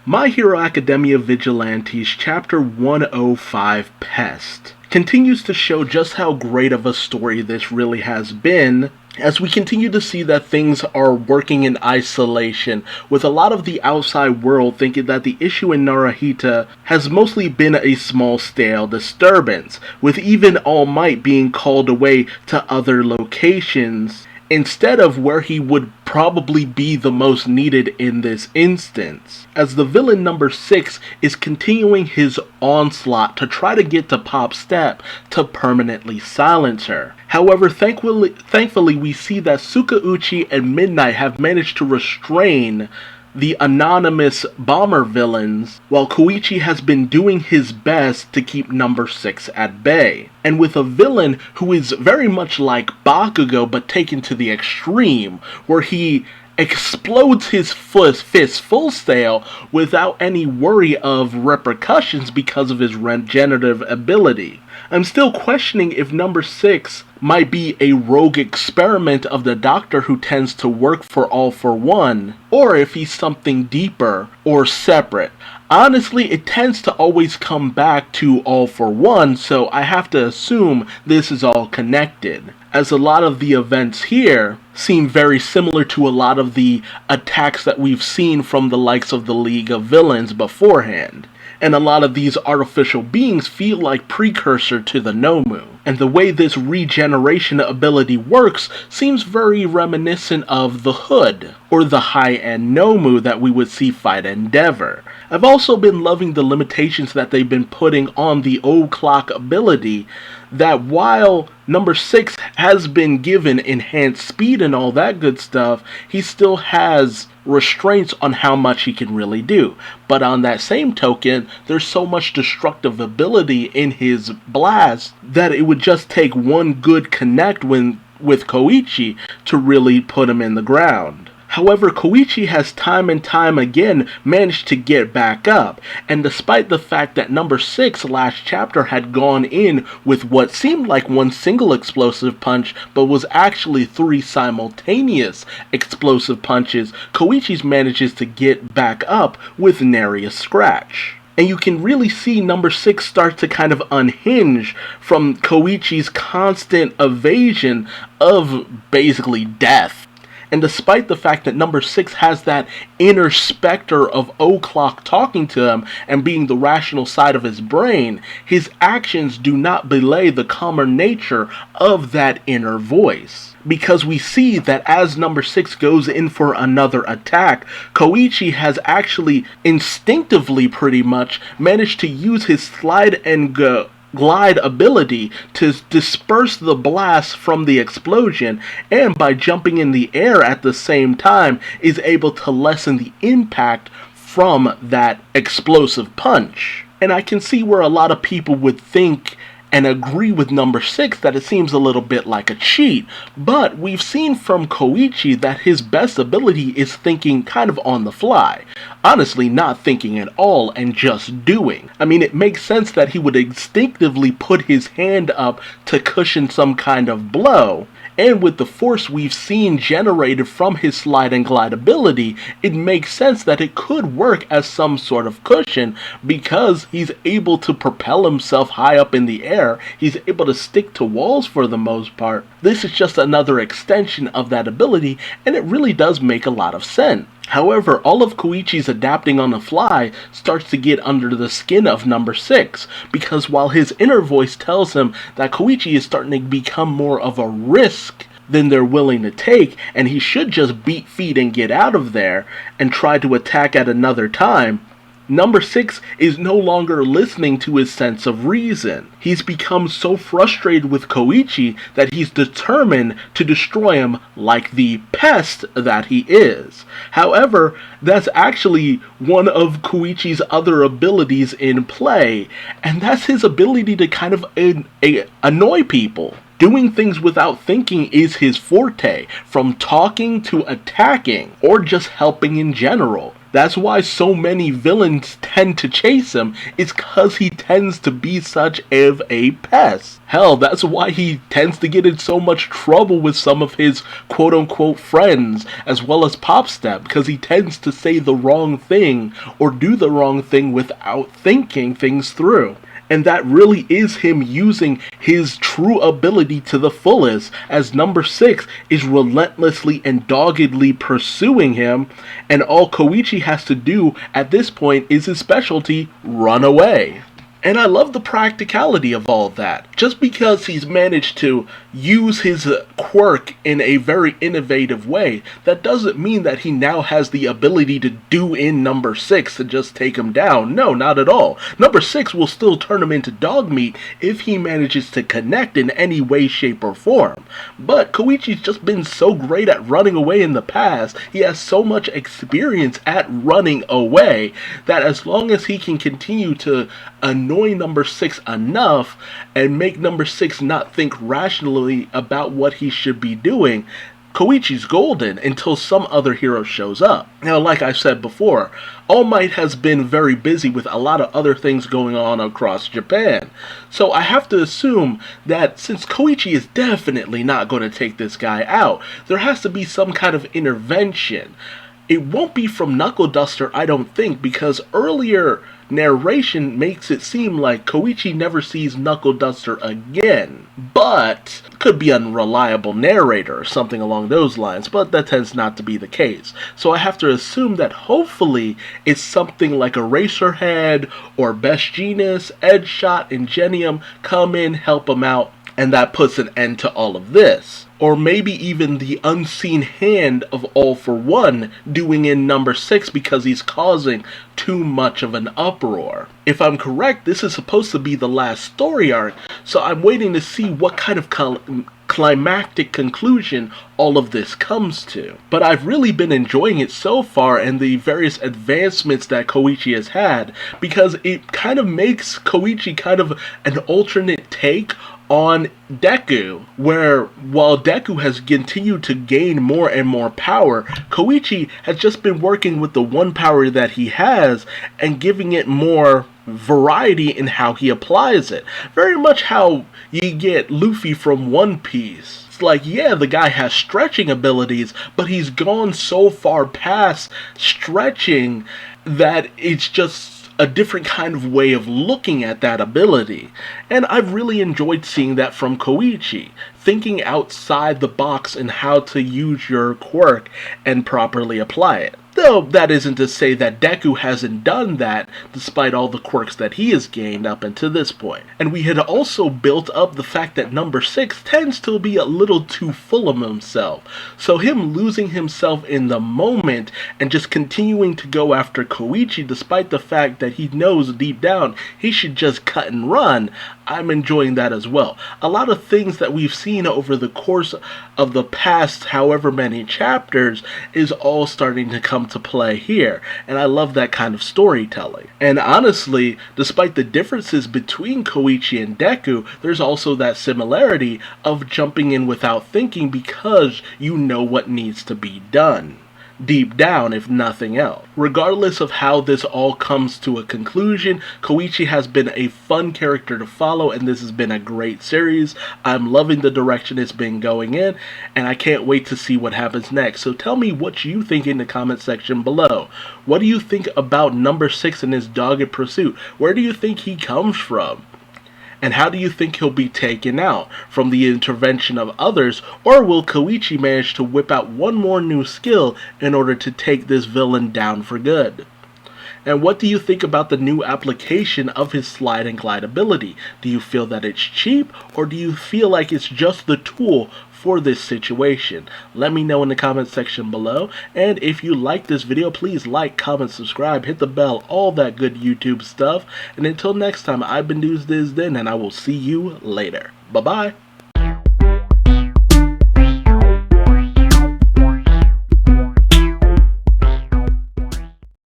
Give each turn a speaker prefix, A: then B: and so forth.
A: My Hero Academia Vigilantes Chapter 105 Pest continues to show just how great of a story this really has been, as we continue to see that things are working in isolation, with a lot of the outside world thinking that the issue in Narahita has mostly been a small scale disturbance, with even All Might being called away to other locations instead of where he would probably be the most needed in this instance, as the villain number 6 is continuing his onslaught to try to get to Pop Step to permanently silence her. However, thankfully we see that Sukauchi and Midnight have managed to restrain the anonymous bomber villains, while Koichi has been doing his best to keep number 6 at bay. And with a villain who is very much like Bakugo but taken to the extreme, where he explodes his fist full sail without any worry of repercussions because of his regenerative ability. I'm still questioning if number 6 might be a rogue experiment of the Doctor who tends to work for All for One, or if he's something deeper or separate. Honestly, it tends to always come back to All for One, so I have to assume this is all connected, as a lot of the events here seem very similar to a lot of the attacks that we've seen from the likes of the League of Villains beforehand. And a lot of these artificial beings feel like precursor to the Nomu. And the way this regeneration ability works seems very reminiscent of the Hood, or the high-end Nomu that we would see fight Endeavor. I've also been loving the limitations that they've been putting on the O-Clock ability, that while number 6 has been given enhanced speed and all that good stuff, he still has restraints on how much he can really do. But on that same token, there's so much destructive ability in his blast that it would just take one good connect with Koichi to really put him in the ground. However, Koichi has time and time again managed to get back up, and despite the fact that number 6 last chapter had gone in with what seemed like one single explosive punch, but was actually 3 simultaneous explosive punches, Koichi's manages to get back up with nary a scratch. And you can really see number 6 start to kind of unhinge from Koichi's constant evasion of basically death. And despite the fact that number 6 has that inner specter of O-Clock talking to him and being the rational side of his brain, his actions do not belay the calmer nature of that inner voice. Because we see that as number 6 goes in for another attack, Koichi has actually instinctively pretty much managed to use his slide and glide ability to disperse the blast from the explosion, and by jumping in the air at the same time is able to lessen the impact from that explosive punch. And I can see where a lot of people would think and agree with number 6 that it seems a little bit like a cheat, but we've seen from Koichi that his best ability is thinking kind of on the fly. Honestly, not thinking at all and just doing. I mean, it makes sense that he would instinctively put his hand up to cushion some kind of blow, and with the force we've seen generated from his slide and glide ability, it makes sense that it could work as some sort of cushion, because he's able to propel himself high up in the air, he's able to stick to walls for the most part. This is just another extension of that ability, and it really does make a lot of sense. However, all of Koichi's adapting on the fly starts to get under the skin of number 6, because while his inner voice tells him that Koichi is starting to become more of a risk than they're willing to take, and he should just beat feet and get out of there and try to attack at another time, number 6 is no longer listening to his sense of reason. He's become so frustrated with Koichi that he's determined to destroy him like the pest that he is. However, that's actually one of Koichi's other abilities in play, and that's his ability to kind of annoy people. Doing things without thinking is his forte, from talking to attacking, or just helping in general. That's why so many villains tend to chase him. It's cause he tends to be such of a pest. Hell, that's why he tends to get in so much trouble with some of his quote-unquote friends, as well as Popstep, because he tends to say the wrong thing or do the wrong thing without thinking things through. And that really is him using his true ability to the fullest, as number 6 is relentlessly and doggedly pursuing him, and all Koichi has to do at this point is his specialty, run away. And I love the practicality of all that. Just because he's managed to use his quirk in a very innovative way, that doesn't mean that he now has the ability to do in number 6 to just take him down. No, not at all. Number 6 will still turn him into dog meat if he manages to connect in any way, shape, or form. But Koichi's just been so great at running away in the past, he has so much experience at running away, that as long as he can continue to annoy number 6 enough and make number 6 not think rationally about what he should be doing, Koichi's golden until some other hero shows up. Now, like I said before, All Might has been very busy with a lot of other things going on across Japan. So I have to assume that since Koichi is definitely not going to take this guy out, there has to be some kind of intervention. It won't be from Knuckle Duster, I don't think, because earlier narration makes it seem like Koichi never sees Knuckle Duster again. But could be an unreliable narrator or something along those lines, but that tends not to be the case. So I have to assume that hopefully it's something like Eraserhead or Best Genius, Edgeshot, Ingenium come in, help him out, and that puts an end to all of this. Or maybe even the unseen hand of All for One doing in number 6 because he's causing too much of an uproar. If I'm correct, this is supposed to be the last story arc, so I'm waiting to see what kind of climactic conclusion all of this comes to. But I've really been enjoying it so far and the various advancements that Koichi has had, because it kind of makes Koichi kind of an alternate take on Deku, where while Deku has continued to gain more and more power, Koichi has just been working with the one power that he has and giving it more variety in how he applies it. Very much how you get Luffy from One Piece. It's like, yeah, the guy has stretching abilities, but he's gone so far past stretching that it's just a different kind of way of looking at that ability. And I've really enjoyed seeing that from Koichi, thinking outside the box in how to use your quirk and properly apply it. Though that isn't to say that Deku hasn't done that, despite all the quirks that he has gained up until this point. And we had also built up the fact that number 6 tends to be a little too full of himself. So him losing himself in the moment and just continuing to go after Koichi despite the fact that he knows deep down he should just cut and run, I'm enjoying that as well. A lot of things that we've seen over the course of the past however many chapters is all starting to come to play here, and I love that kind of storytelling. And honestly, despite the differences between Koichi and Deku, there's also that similarity of jumping in without thinking because you know what needs to be done. Deep down, if nothing else. Regardless of how this all comes to a conclusion, Koichi has been a fun character to follow, and this has been a great series. I'm loving the direction it's been going in, and I can't wait to see what happens next. So tell me what you think in the comment section below. What do you think about number 6 and his dogged pursuit? Where do you think he comes from? And how do you think he'll be taken out? From the intervention of others, or will Koichi manage to whip out one more new skill in order to take this villain down for good? And what do you think about the new application of his slide and glide ability? Do you feel that it's cheap, or do you feel like it's just the tool for this situation? Let me know in the comment section below, and if you like this video, please like, comment, subscribe, hit the bell, all that good YouTube stuff. And until next time, I've been Duuz-Diz-Din, and I will see you later. Bye bye.